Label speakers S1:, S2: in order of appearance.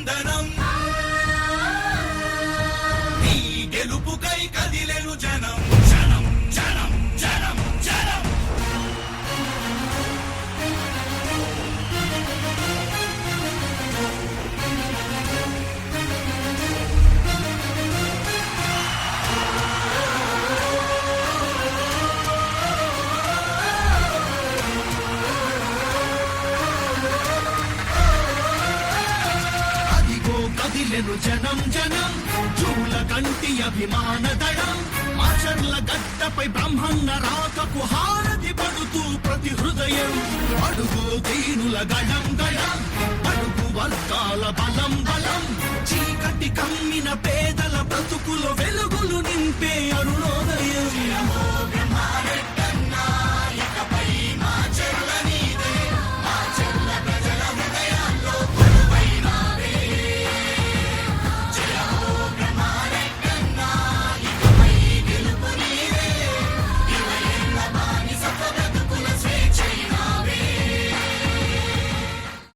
S1: వందనం నీ గెలుపుకై కదిలెను జనం జనం జనం జనం జనం
S2: కదిలెను జనం జనం చూల కంటి అభిమాన దళం ఆచర్ల గడ్డపై బ్రహ్మన్న రాకకు హారతి పడుతూ ప్రతి హృదయం అడుగు దీనుల గడం గడం అడుగు వర్గాల బలం బలం చీకటి కమ్మిన పేదల బ్రతుకులు వెలుగులు నింపే